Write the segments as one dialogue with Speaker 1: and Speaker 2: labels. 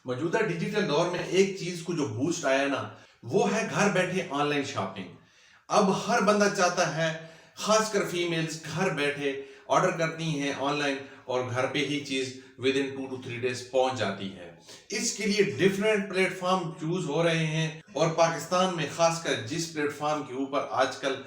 Speaker 1: मौजूदा डिजिटल दौर में एक चीज को जो बूस्ट आया ना, वो है घर बैठे ऑनलाइन शॉपिंग। अब हर बंदा चाहता है, खासकर फीमेल्स घर बैठे ऑर्डर करती हैं ऑनलाइन और घर पे ही चीज विद इन 2 to 3 डेज पहुंच जाती है। इसके लिए डिफरेंट प्लेटफॉर्म चूज हो रहे हैं और पाकिस्तान में खासकर जिस प्लेटफॉर्म के ऊपर आजकल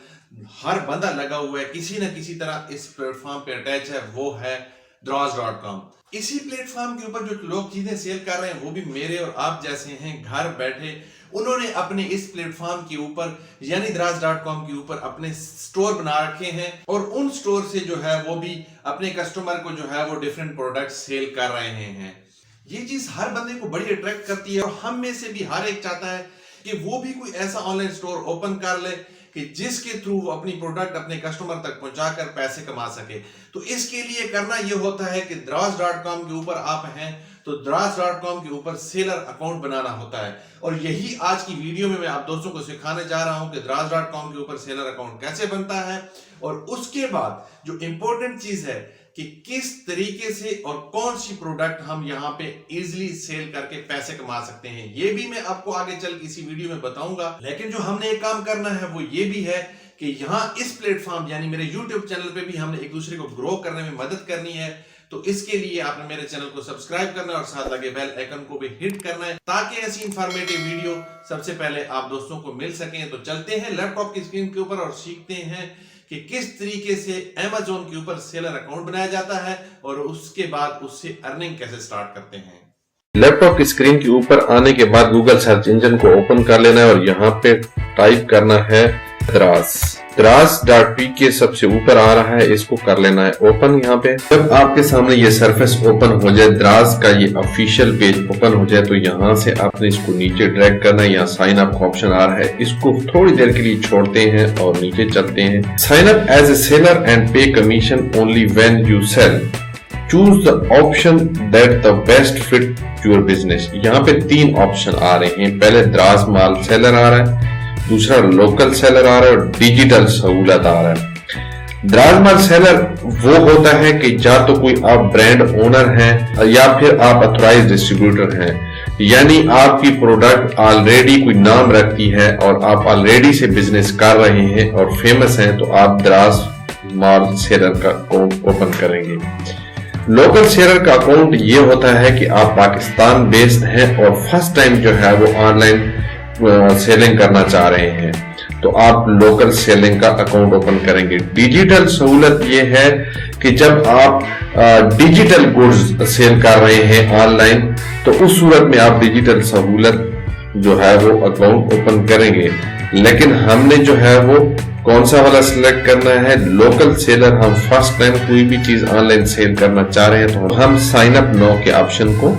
Speaker 1: हर बंदा लगा हुआ है, किसी न किसी तरह इस प्लेटफॉर्म पे अटैच है, वो है Draaz.com। इसी प्लेटफॉर्म के ऊपर जो लोग चीजें सेल कर रहे हैं वो भी मेरे और आप जैसे हैं। घर बैठे उन्होंने अपने इस प्लेटफॉर्म के ऊपर यानी Draaz.com के ऊपर अपने स्टोर बना रखे हैं और उन स्टोर से जो है वो भी अपने कस्टमर को जो है वो डिफरेंट प्रोडक्ट सेल कर रहे हैं। ये चीज हर बंदे को बड़ी अट्रैक्ट करती है और हम में से भी हर एक चाहता है कि वो भी कोई ऐसा ऑनलाइन स्टोर ओपन कर ले कि जिसके थ्रू वो अपनी प्रोडक्ट अपने कस्टमर तक पहुंचाकर पैसे कमा सके। तो इसके लिए करना ये होता है कि Draaz.com के ऊपर आप हैं तो Draaz.com के ऊपर सेलर अकाउंट बनाना होता है और यही आज की वीडियो में मैं आप दोस्तों को सिखाने जा रहा हूं कि Draaz.com के ऊपर सेलर अकाउंट कैसे बनता है और उसके बाद जो इंपॉर्टेंट चीज है कि किस तरीके से और कौन सी प्रोडक्ट हम यहाँ पे इजीली सेल करके पैसे कमा सकते हैं, ये भी मैं आपको आगे चल इसी वीडियो में बताऊंगा। लेकिन जो हमने एक काम करना है वो ये भी है कि यहाँ इस प्लेटफॉर्म यानी मेरे YouTube चैनल पे भी हमने एक दूसरे को ग्रो करने में मदद करनी है। तो इसके लिए आपने मेरे चैनल को सब्सक्राइब करना है और साथ लगे बेल आइकन को भी हिट करना है ताकि ऐसी इंफॉर्मेटिव वीडियो सबसे पहले आप दोस्तों को मिल सकें। तो चलते हैं लैपटॉप की स्क्रीन के ऊपर और सीखते हैं कि किस तरीके से Amazon के ऊपर सेलर अकाउंट बनाया जाता है और उसके बाद उससे अर्निंग कैसे स्टार्ट करते हैं।
Speaker 2: लैपटॉप की स्क्रीन के ऊपर आने के बाद गूगल सर्च इंजन को ओपन कर लेना है और यहाँ पे टाइप करना है Draaz.p सबसे ऊपर आ रहा है, इसको कर लेना है ओपन। यहाँ पे जब आपके सामने ये सरफेस ओपन हो जाए, Draaz का ये ऑफिशियल पेज ओपन हो जाए, तो यहाँ से आपने इसको नीचे ड्रैग करना है। यहाँ साइन अप का ऑप्शन आ रहा है, इसको थोड़ी देर के लिए छोड़ते हैं और नीचे चलते हैं। Sign up as a seller and pay commission only when you sell, choose the option that the best fit your business. यहाँ पे 3 ऑप्शन आ रहे हैं। पहले Draaz माल सेलर आ रहा है, दूसरा लोकल सेलर आ रहा है और डिजिटल सहूलत आ रहा है। Draaz माल सेलर वो होता है कि या तो कोई आप ब्रांड ओनर हैं या फिर आप ऑथराइज्ड डिस्ट्रीब्यूटर हैं, यानी आपकी प्रोडक्ट ऑलरेडी कोई नाम रखती है और आप ऑलरेडी से बिजनेस कर रहे हैं और फेमस हैं, तो आप Draaz माल सेलर का अकाउंट ओपन करेंगे। लोकल सेलर का अकाउंट ये होता है कि आप पाकिस्तान बेस्ड हैं और फर्स्ट टाइम जो है वो ऑनलाइन सेलिंग करना चाह रहे हैं, तो आप लोकल सेलिंग का अकाउंट ओपन करेंगे। डिजिटल सहूलत ये है कि जब आप डिजिटल गुड्स सेल कर रहे हैं ऑनलाइन, तो उस सूरत में आप डिजिटल सहूलत जो है वो अकाउंट ओपन करेंगे। लेकिन हमने जो है वो कौन सा वाला सिलेक्ट करना है, लोकल सेलर। हम फर्स्ट टाइम कोई भी चीज ऑनलाइन सेल करना चाह रहे हैं तो हम साइन अप नो के ऑप्शन को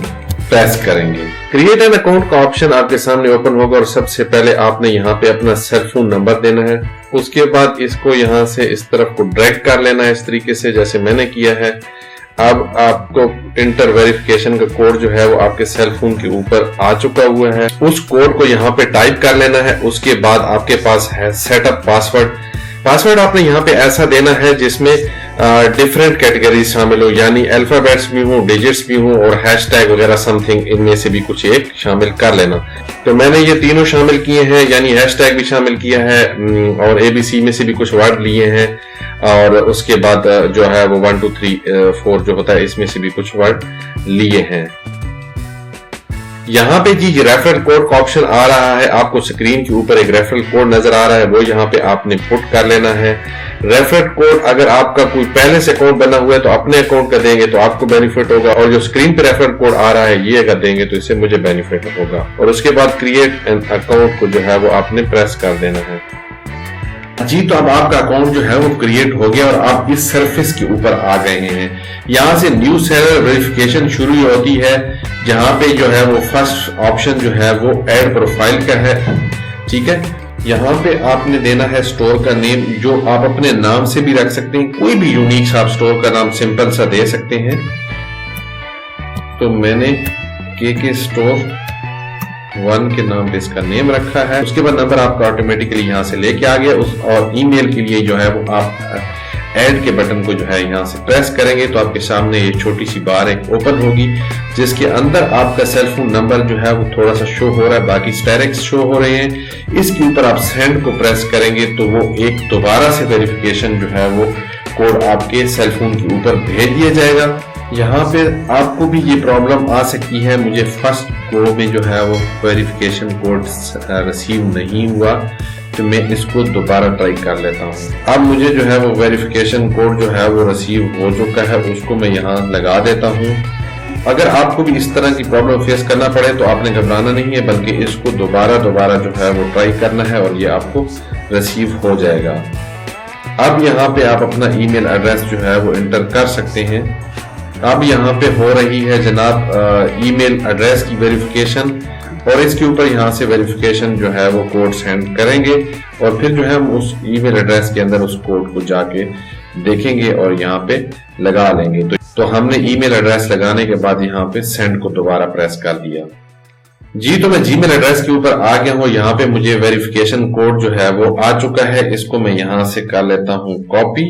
Speaker 2: प्रेस करेंगे। क्रिएट एन अकाउंट का ऑप्शन आपके सामने ओपन होगा और सबसे पहले आपने यहाँ पे अपना सेल फोन नंबर देना है। उसके बाद इसको यहाँ से इस तरफ को ड्रैग कर लेना है इस तरीके से जैसे मैंने किया है। अब आपको इंटर वेरिफिकेशन का कोड जो है वो आपके सेल फोन के ऊपर आ चुका हुआ है, उस कोड को यहाँ पे टाइप कर लेना है। उसके बाद आपके पास है सेटअप पासवर्ड आपने यहाँ पे ऐसा देना है जिसमें डिफरेंट कैटेगरी शामिल हो, यानी अल्फाबेट्स भी हो, डिजिट्स भी हो और हैशटैग वगैरह समथिंग, इनमें से भी कुछ एक शामिल कर लेना। तो मैंने ये तीनों शामिल किए हैं, यानी हैशटैग भी शामिल किया है और ABC में से भी कुछ वर्ड लिए हैं और उसके बाद जो है वो 1 2 3 4 जो होता है इसमें से भी कुछ वर्ड लिए हैं। यहाँ पे जी रेफरल कोड का ऑप्शन आ रहा है, आपको स्क्रीन के ऊपर एक रेफरल कोड नजर आ रहा है, वो यहाँ पे आपने पुट कर लेना है। रेफरल कोड अगर आपका कोई पहले से अकाउंट बना हुआ है तो अपने अकाउंट का देंगे तो आपको बेनिफिट होगा, और जो स्क्रीन पे रेफरल कोड आ रहा है ये अगर देंगे तो इससे मुझे बेनिफिट होगा। और उसके बाद क्रिएट एन अकाउंट को जो है वो आपने प्रेस कर देना है जी। तो अब आपका अकाउंट जो है वो क्रिएट हो गया और आप इस सरफेस के ऊपर आ गए हैं। यहाँ से न्यू सेलर वेरिफिकेशन शुरू होती है, जहां पे जो है वो फर्स्ट ऑप्शन जो है वो ऐड प्रोफाइल का है। ठीक है, यहाँ पे आपने देना है स्टोर का नेम, जो आप अपने नाम से भी रख सकते हैं, कोई भी यूनिक सा आप स्टोर का नाम सिंपल सा दे सकते हैं। तो मैंने के स्टोर 1 के नाम पे इसका नेम रखा है। उसके बाद नंबर आपका ऑटोमेटिकली यहाँ से लेके आ गया और ईमेल के लिए जो है वो आप ऐड के बटन को जो है यहाँ से प्रेस करेंगे तो आपके सामने ये छोटी सी बार एक ओपन होगी, जिसके अंदर आपका सेल फोन नंबर जो है वो थोड़ा सा शो हो रहा है, बाकी स्टाइरेक्स शो हो रहे हैं। इसके ऊपर आप सेंड को प्रेस करेंगे तो वो एक दोबारा से वेरिफिकेशन जो है वो कोड आपके सेल फोन के ऊपर भेज दिया जाएगा। यहाँ पे आपको भी ये प्रॉब्लम आ सकती है, मुझे फर्स्ट गो में जो है वो वेरिफिकेशन कोड रिसीव नहीं हुआ, तो मैं इसको दोबारा ट्राई कर लेता हूँ। अब मुझे जो है वो वेरिफिकेशन कोड जो है वो रिसीव हो चुका है, उसको मैं यहाँ लगा देता हूँ। अगर आपको भी इस तरह की प्रॉब्लम फेस करना पड़े तो आपने घबराना नहीं है, बल्कि इसको दोबारा जो है वो ट्राई करना है और ये आपको रिसीव हो जाएगा। अब यहाँ पे आप अपना ईमेल एड्रेस जो है वो एंटर कर सकते हैं। अब यहाँ पे हो रही है जनाब ईमेल एड्रेस की वेरिफिकेशन, और इसके ऊपर यहाँ से वेरिफिकेशन जो है वो कोड सेंड करेंगे और फिर जो है हम उस ईमेल एड्रेस के अंदर उस कोड को जाके देखेंगे और यहाँ पे लगा लेंगे। तो हमने ईमेल एड्रेस लगाने के बाद यहाँ पे सेंड को दोबारा प्रेस कर दिया जी। तो मैं जीमेल एड्रेस के ऊपर आ गया हूँ। यहाँ पे मुझे वेरिफिकेशन कोड जो है वो आ चुका है, इसको मैं यहाँ से कर लेता हूँ कॉपी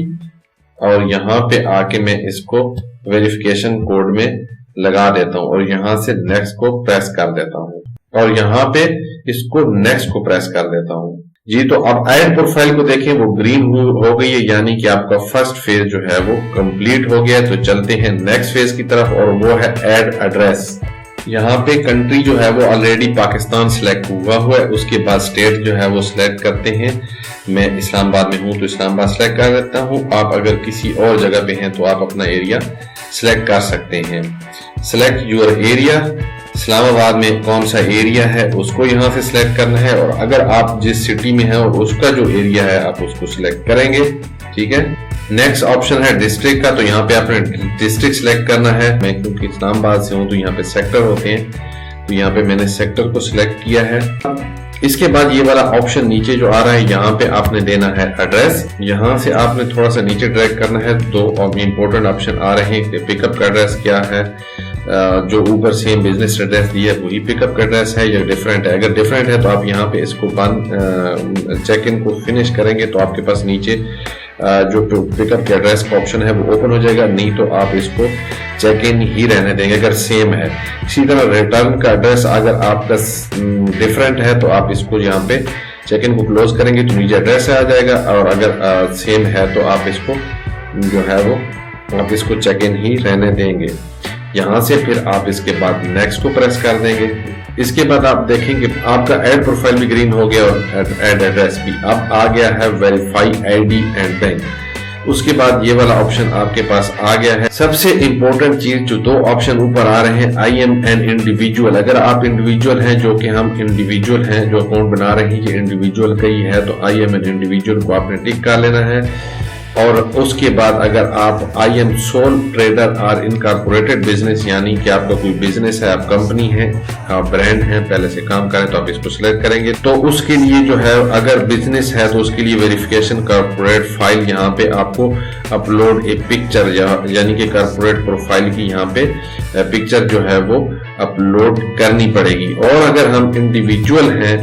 Speaker 2: और यहाँ पे आके मैं इसको वेरिफिकेशन कोड में लगा देता हूँ और यहाँ से नेक्स्ट को प्रेस कर देता हूँ और यहाँ पे इसको नेक्स्ट को प्रेस कर देता हूँ जी। तो अब ऐड प्रोफाइल को देखें, वो ग्रीन हो गई है, यानी कि आपका फर्स्ट फेज जो है वो कंप्लीट हो गया। तो चलते हैं नेक्स्ट फेज की तरफ और वो है ऐड एड्रेस। यहाँ पे कंट्री जो है वो ऑलरेडी पाकिस्तान सिलेक्ट हुआ है, उसके बाद स्टेट जो है वो सिलेक्ट करते हैं। मैं इस्लामाबाद में हूँ तो इस्लामाबाद सिलेक्ट कर देता हूँ। आप अगर किसी और जगह पे हैं तो आप अपना एरिया सिलेक्ट कर सकते हैं। सिलेक्ट यूर एरिया, इस्लामाबाद में कौन सा एरिया है उसको यहाँ से सिलेक्ट करना है, और अगर आप जिस सिटी में हैं और उसका जो एरिया है आप उसको सिलेक्ट करेंगे, ठीक है। नेक्स्ट ऑप्शन है डिस्ट्रिक्ट का, तो यहाँ पे आपने डिस्ट्रिक्ट सिलेक्ट करना है। मैं क्योंकि इस्लामाबाद से हूँ तो यहाँ पे सेक्टर होते हैं, तो यहाँ पे मैंने सेक्टर को सिलेक्ट किया है। इसके बाद ये वाला ऑप्शन नीचे जो आ रहा है, यहाँ पे आपने देना है एड्रेस। यहाँ से आपने थोड़ा सा नीचे ड्रैग करना है। दो इंपॉर्टेंट ऑप्शन आ रहे हैं कि पिकअप का एड्रेस क्या है, जो ऊपर सेम बिजनेस एड्रेस दिया है वही पिकअप का एड्रेस है या डिफरेंट है। अगर डिफरेंट है तो आप यहाँ पे इसको बंद चेक इन को फिनिश करेंगे तो आपके पास नीचे जो पिकअप के एड्रेस का ऑप्शन है वो ओपन हो जाएगा, नहीं तो आप इसको चेक इन ही रहने देंगे अगर सेम है। इसी तरह रिटर्न का एड्रेस अगर आपका डिफरेंट है तो आप इसको यहाँ पे चेक इन को क्लोज करेंगे तो नीचे एड्रेस आ जाएगा, और अगर सेम है तो आप इसको जो है वो आप इसको चेक इन ही रहने देंगे। यहाँ से फिर आप इसके बाद नेक्स्ट को प्रेस कर देंगे। इसके बाद आप देखेंगे आपका ऐड प्रोफाइल भी ग्रीन हो गया और ऐड एड्रेस भी। अब आ गया है वेरीफाई आईडी एंड बैंक। उसके बाद ये वाला ऑप्शन आपके पास आ गया है। सबसे इंपॉर्टेंट चीज जो दो ऑप्शन ऊपर आ रहे हैं, आई एम एन इंडिविजुअल। अगर आप इंडिविजुअल हैं, जो कि हम इंडिविजुअल हैं, जो अकाउंट बना रहे हैं ये इंडिविजुअल का ही है, तो आई एम एन इंडिविजुअल को आपने टिक कर लेना है। और उसके बाद अगर आप आई एम सोल ट्रेडर और इनकॉर्पोरेटेड बिजनेस, यानी कि आपका कोई बिजनेस है, आप कंपनी है, आप ब्रांड है, पहले से काम करें, तो आप इसको सिलेक्ट करेंगे। तो उसके लिए जो है अगर बिजनेस है तो उसके लिए वेरिफिकेशन कॉर्पोरेट फाइल यहाँ पे आपको अपलोड ए पिक्चर, यानी कि कॉर्पोरेट प्रोफाइल की यहाँ पे पिक्चर जो है वो अपलोड करनी पड़ेगी। और अगर हम इंडिविजुअल हैं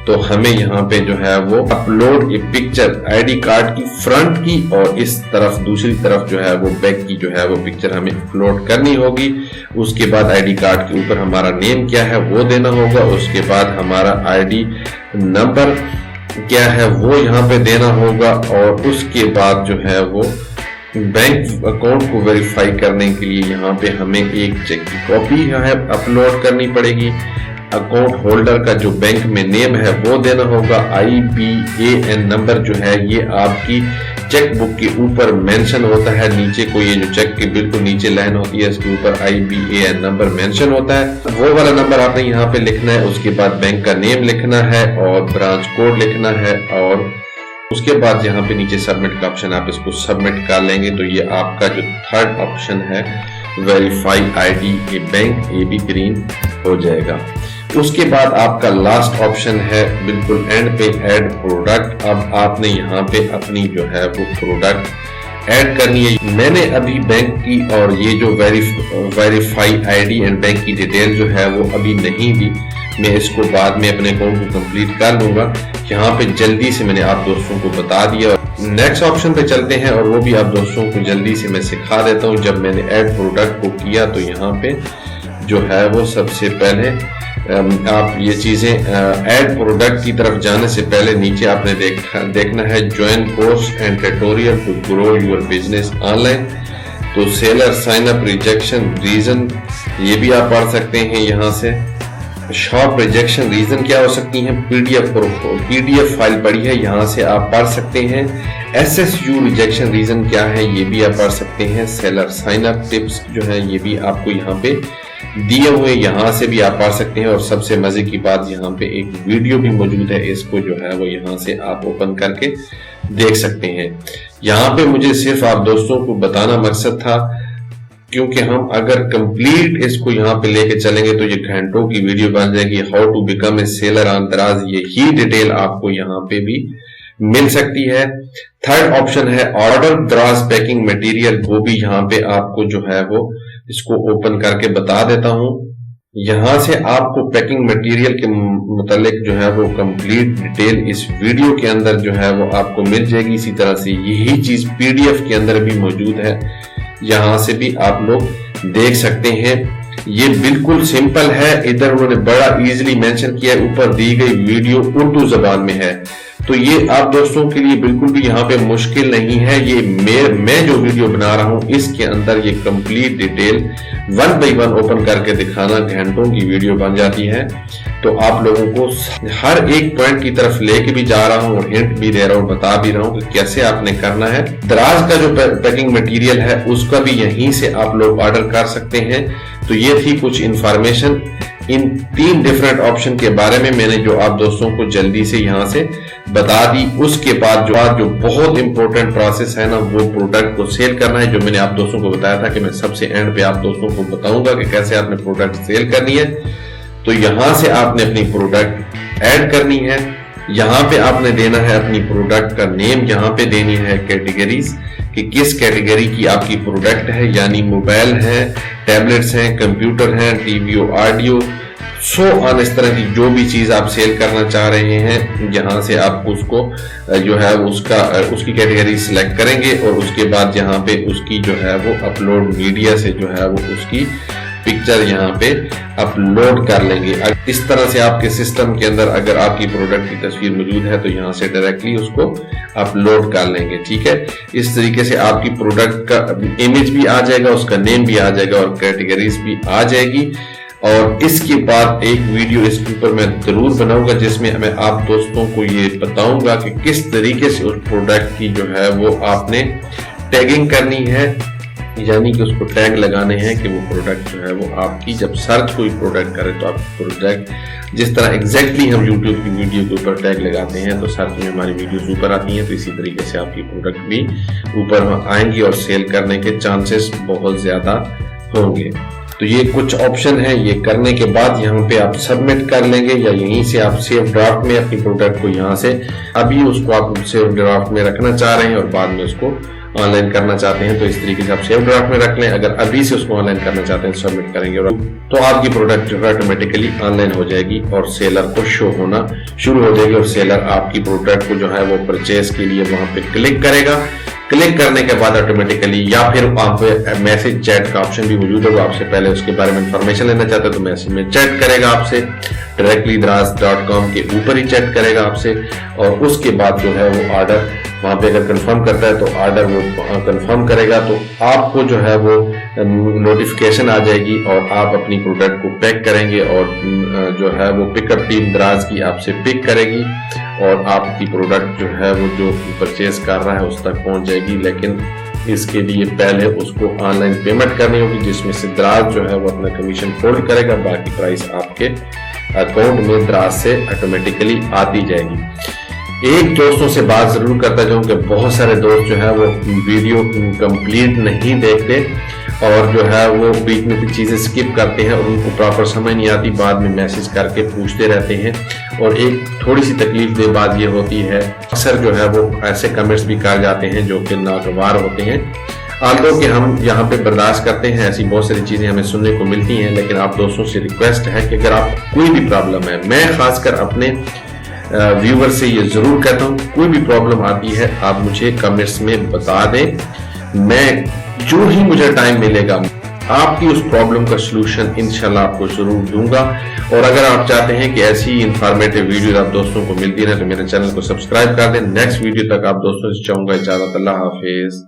Speaker 2: तो हमें यहाँ पे जो है वो अपलोड ए पिक्चर आईडी कार्ड की फ्रंट की, और इस तरफ दूसरी तरफ जो है वो बैक की जो है वो पिक्चर हमें अपलोड करनी होगी। उसके बाद आईडी कार्ड के ऊपर हमारा नेम क्या है वो देना होगा। उसके बाद हमारा आईडी नंबर क्या है वो यहाँ पे देना होगा, और उसके बाद जो है वो बैंक अकाउंट को वेरीफाई करने के लिए यहाँ पे हमें एक चेक की कॉपी यहाँ है अपलोड करनी पड़ेगी। अकाउंट होल्डर का जो बैंक में नेम है वो देना होगा। IBAN नंबर जो है ये आपकी चेक बुक के ऊपर मेंशन होता है, नीचे को ये जो चेक के बिल्कुल नीचे लाइन होती है इसके ऊपर IBAN नंबर मेंशन होता है, वो वाला नंबर आपने यहाँ पे लिखना है। उसके बाद बैंक का नेम लिखना है और ब्रांच कोड लिखना है, और उसके बाद यहाँ पे नीचे सबमिट का ऑप्शन, आप इसको सबमिट कर लेंगे तो ये आपका जो थर्ड ऑप्शन है वेरीफाई आईडी ए बैंक, ये भी ग्रीन हो जाएगा। उसके बाद आपका लास्ट ऑप्शन है बिल्कुल एंड पे ऐड प्रोडक्ट। अब आपने यहाँ पे अपनी जो है वो प्रोडक्ट ऐड करनी है। मैंने अभी बैंक की और ये जो वेरीफाई आईडी एंड बैंक की डिटेल जो है वो अभी नहीं दी, मैं इसको बाद में अपने अकाउंट को कंप्लीट कर लूंगा। यहाँ पे जल्दी से मैंने आप दोस्तों को बता दिया। नेक्स्ट ऑप्शन पे चलते हैं और वो भी आप दोस्तों को जल्दी से मैं सिखा देता हूँ। जब मैंने ऐड प्रोडक्ट को किया तो यहाँ पे जो है वो सबसे पहले आप ये चीजें ऐड प्रोडक्ट की तरफ जाने से पहले नीचे आपने देखना है join course and tutorial to grow your business online. तो seller sign up rejection reason ये भी आप पढ़ सकते हैं यहाँ से। शॉप रिजेक्शन रीजन क्या हो सकती है, पीडीएफ फाइल पड़ी है, यहाँ से आप पढ़ सकते हैं। एसएसयू रिजेक्शन रीजन क्या है ये भी आप पढ़ सकते हैं। सेलर साइन अप टिप्स जो है ये भी आपको यहाँ पे दिए हुए, यहाँ से भी आप पढ़ सकते हैं। और सबसे मजे की बात यहाँ पे एक वीडियो भी मौजूद है, इसको जो है वो यहाँ से आप ओपन करके देख सकते हैं। यहाँ पे मुझे सिर्फ आप दोस्तों को बताना मकसद था, क्योंकि हम अगर कंप्लीट इसको यहाँ पे लेके चलेंगे तो ये घंटों की वीडियो बन जाएगी। How to become a seller on Daraz, ये ही डिटेल आपको यहाँ पे भी मिल सकती है। थर्ड ऑप्शन है ऑर्डर दराज पैकिंग मटेरियल, वो भी यहाँ पे आपको जो है वो इसको ओपन करके बता देता हूँ। यहाँ से आपको पैकिंग मटेरियल के मुतालिक जो है वो कंप्लीट डिटेल इस वीडियो के अंदर जो है वो आपको मिल जाएगी। इसी तरह से यही चीज पीडीएफ के अंदर भी मौजूद है, यहाँ से भी आप लोग देख सकते हैं। ये बिल्कुल सिंपल है, इधर उन्होंने बड़ा इजीली मेंशन किया है, ऊपर दी गई वीडियो उर्दू जबान में है, तो ये आप दोस्तों के लिए बिल्कुल भी यहाँ पे मुश्किल नहीं है। ये मैं जो वीडियो बना रहा हूँ इसके अंदर ये कंप्लीट डिटेल 1 बाय 1 ओपन करके दिखाना घंटों की वीडियो बन जाती है। तो आप लोगों को हर एक पॉइंट की तरफ लेके भी जा रहा हूँ और हिंट भी दे रहा हूँ, बता भी रहा हूँ कि कैसे आपने करना है। दराज का जो पैकिंग मटेरियल है उसका भी यहीं से आप लोग ऑर्डर कर सकते हैं। तो ये थी कुछ इंफॉर्मेशन इन 3 डिफरेंट ऑप्शन के बारे में, मैंने जो आप दोस्तों को जल्दी से यहाँ से बता दी। उसके बाद जो बहुत इंपॉर्टेंट प्रोसेस है ना, वो प्रोडक्ट को सेल करना है, जो मैंने आप दोस्तों को बताया था कि मैं सबसे एंड पे आप दोस्तों को बताऊंगा कि कैसे आपने प्रोडक्ट सेल करनी है। तो यहाँ से आपने अपनी प्रोडक्ट ऐड करनी है, यहाँ पे आपने देना है अपनी प्रोडक्ट का नेम, यहाँ पे देनी है कैटेगरीज कि किस कैटेगरी की आपकी प्रोडक्ट है, यानी मोबाइल है, टैबलेट्स हैं, कंप्यूटर हैं, टीवी ऑडियो, सो ऑन, इस तरह की जो भी चीज आप सेल करना चाह रहे हैं, यहाँ से आप उसको जो है उसकी कैटेगरी सिलेक्ट करेंगे और उसके बाद यहाँ पे उसकी जो है वो अपलोड मीडिया से जो है वो उसकी पिक्चर यहाँ पे अपलोड कर लेंगे। इस तरह से आपके सिस्टम के अंदर अगर आपकी प्रोडक्ट की तस्वीर मौजूद है तो यहाँ से डायरेक्टली उसको अपलोड कर लेंगे, ठीक है। इस तरीके से आपकी प्रोडक्ट का इमेज भी आ जाएगा, उसका नेम भी आ जाएगा और कैटेगरीज भी आ जाएगी। और इसके बाद एक वीडियो इसके ऊपर मैं जरूर बनाऊंगा जिसमें मैं आप दोस्तों को ये बताऊंगा कि किस तरीके से उस प्रोडक्ट की जो है वो आपने टैगिंग करनी है, यानी कि उसको टैग लगाने हैं कि वो प्रोडक्ट जो है वो आपकी जब सर्च कोई प्रोडक्ट करे तो आप प्रोडक्ट जिस तरह एग्जैक्टली हम YouTube की वीडियो के ऊपर टैग लगाते हैं तो सर्च में हमारी वीडियोस ऊपर आती हैं, तो इसी तरीके से आपकी प्रोडक्ट भी ऊपर आएंगी और सेल करने के चांसेस बहुत ज्यादा होंगे। तो ये कुछ ऑप्शन है, ये करने के बाद यहाँ पे आप सबमिट कर लेंगे या यहीं से आप सेव ड्राफ्ट में अपनी प्रोडक्ट को यहाँ से अभी उसको आप सेव ड्राफ्ट में रखना चाह रहे हैं और बाद में उसको ऑनलाइन करना चाहते हैं तो इस तरीके से आप सेव ड्राफ्ट में रख लें। अगर अभी से उसको ऑनलाइन करना चाहते हैं सबमिट करेंगे और तो आपकी प्रोडक्ट जो है ऑटोमेटिकली ऑनलाइन हो जाएगी और सेलर को शो होना शुरू हो जाएगी और सेलर आपकी प्रोडक्ट को जो है वो परचेज के लिए वहां पे क्लिक करेगा। क्लिक करने के बाद ऑटोमेटिकली या फिर आप मैसेज चैट का ऑप्शन भी मौजूद है, वो आपसे पहले उसके बारे में इंफॉर्मेशन लेना चाहते हैं तो मैसेज में चैट करेगा आपसे, डायरेक्टली दराज.com के ऊपर ही चैट करेगा आपसे और उसके बाद जो है वो ऑर्डर वहां पे अगर कंफर्म करता है तो ऑर्डर वो कंफर्म करेगा तो आपको जो है वो नोटिफिकेशन आ जाएगी और आप अपनी प्रोडक्ट को पैक करेंगे और जो है वो पिकअप टीम दराज की आपसे पिक करेगी और आपकी प्रोडक्ट जो है वो जो परचेज कर रहा है उस तक पहुंच जाएगी। लेकिन इसके लिए पहले उसको ऑनलाइन पेमेंट करनी होगी जिसमें से दराज जो है वो अपना कमीशन फोल्ड करेगा, बाकी प्राइस आपके अकाउंट में दराज से ऑटोमेटिकली आती जाएगी। एक दोस्तों से बात जरूर करता जाऊं कि बहुत सारे दोस्त जो है वो वीडियो कंप्लीट नहीं देखते और जो है वो बीच में कुछ चीजें स्किप करते हैं और उनको प्रॉपर समझ नहीं आती, बाद में मैसेज करके पूछते रहते हैं और एक थोड़ी सी तकलीफ दे बात ये होती है अक्सर जो है वो ऐसे कमेंट्स भी कर जाते हैं जो कि नागवार होते हैं। आल्दो कि हम यहाँ पे बर्दाश्त करते हैं, ऐसी बहुत सारी चीजें हमें सुनने को मिलती हैं, लेकिन आप दोस्तों से रिक्वेस्ट है कि अगर आप कोई भी प्रॉब्लम है, मैं खासकर अपने व्यूवर से ये जरूर कहता हूँ, कोई भी प्रॉब्लम आती है आप मुझे कमेंट्स में बता दें, मैं जो ही मुझे टाइम मिलेगा आपकी उस प्रॉब्लम का सलूशन इंशाल्लाह आपको जरूर दूंगा। और अगर आप चाहते हैं कि ऐसी इंफॉर्मेटिव वीडियो आप दोस्तों को मिलती रहे तो मेरे चैनल को सब्सक्राइब कर दें। नेक्स्ट वीडियो तक आप दोस्तों से चाहूंगा इजाजत, अल्लाह हाफिज।